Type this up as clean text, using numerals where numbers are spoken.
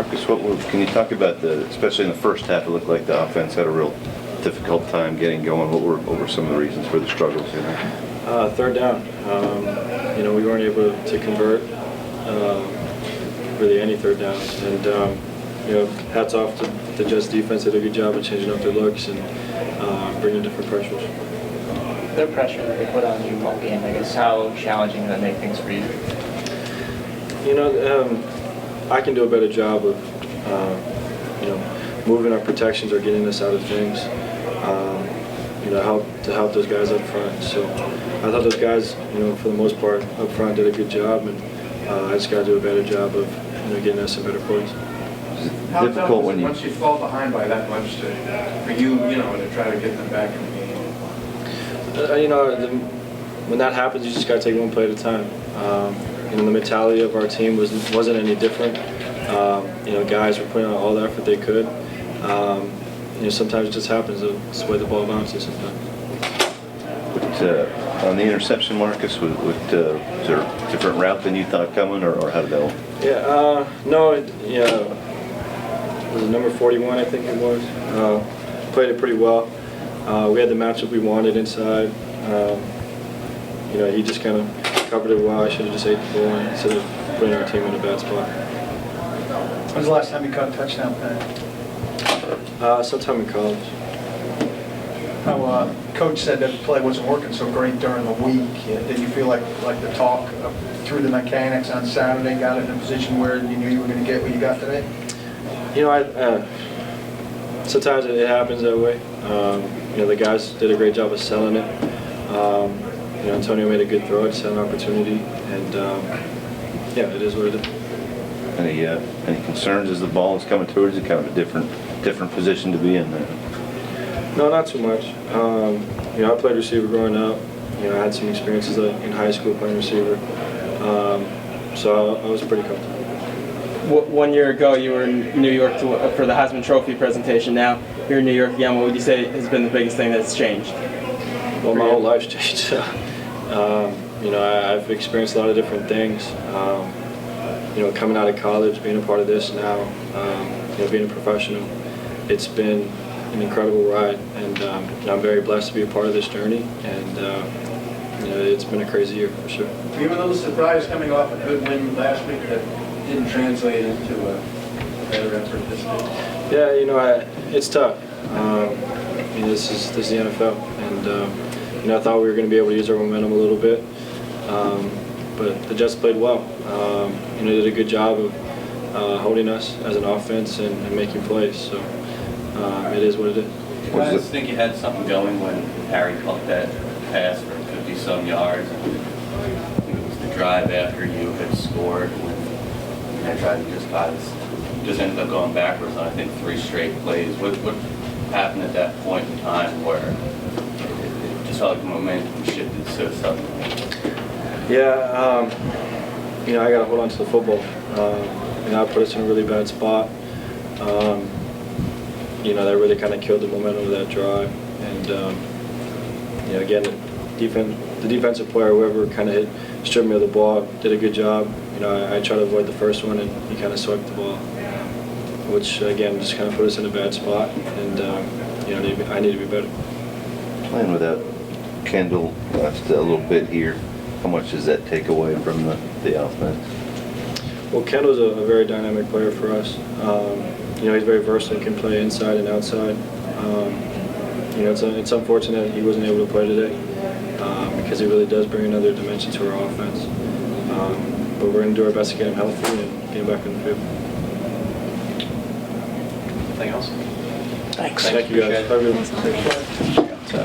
Marcus, can you talk about especially in the first half, it looked like the offense had a real difficult time getting going. What were some of the reasons for the struggles? Third down. We weren't able to convert really any third downs. And, hats off to Jets defense. They did a good job of changing up their looks and bringing different pressures. The pressure that they put on you all game, I guess, how challenging does that make things for you? I can do a better job of, moving our protections or getting us out of things, to help those guys up front. So I thought those guys, for the most part, up front did a good job, and I just got to do a better job of, getting us some better points. How difficult when once you fall behind by that much for you, to try to get them back in the game? When that happens, you just got to take one play at a time. The mentality of our team wasn't any different. Guys were putting out all the effort they could. Sometimes it just happens. It's the way the ball bounces sometimes. On the interception, Marcus, was there a different route than you thought coming, or how did that go? Yeah, no, it was number 41, I think it was. Played it pretty well. We had the matchup we wanted inside. He just kind of covered it well. I should have just ate the ball instead of putting our team in a bad spot. When's the last time you caught a touchdown pass? Sometime in college. How coach said that the play wasn't working so great during the week. Did you feel like the talk through the mechanics on Saturday got it in a position where you knew you were going to get what you got today? Sometimes it happens that way. The guys did a great job of selling it. Antonio made a good throw. It's an opportunity, and it is what it is. Any concerns as the ball is coming towards you? Kind of a different position to be in there. No, not too much. I played receiver growing up. I had some experiences in high school playing receiver, so I was pretty comfortable. 1 year ago, you were in New York for the Heisman Trophy presentation. Now you're in New York again. What would you say has been the biggest thing that's changed? Well, my whole life's changed. I've experienced a lot of different things. Coming out of college, being a part of this now, being a professional, it's been an incredible ride, and I'm very blessed to be a part of this journey. And it's been a crazy year for sure. Were you a little surprised coming off a good win last week that didn't translate into a better effort this week? Yeah, it's tough. This is the NFL, and I thought we were going to be able to use our momentum a little bit, but the Jets played well. They did a good job of holding us as an offense and making plays. So it is what it is. You guys think you had something going when Harry caught that pass for 50-some yards? I think it was the drive after you had scored when they tried to just ended up going backwards on, I think, 3 straight plays. What happened at that point in time where it just felt like the momentum shifted so suddenly? Yeah, I got to hold on to the football. That put us in a really bad spot. That really kind of killed the momentum of that drive. And, again, the defensive player, whoever kind of stripped me of the ball, did a good job. I tried to avoid the first one, and he kind of swiped the ball, which, again, just kind of put us in a bad spot. And, I need to be better. Playing without Kendall last a little bit here, how much does that take away from the offense? Well, Kendall's a very dynamic player for us. He's very versatile, can play inside and outside. It's unfortunate he wasn't able to play today because he really does bring another dimension to our offense. But we're going to do our best to get him healthy and get him back on the field. Anything else? Thank you, guys. Have a good one.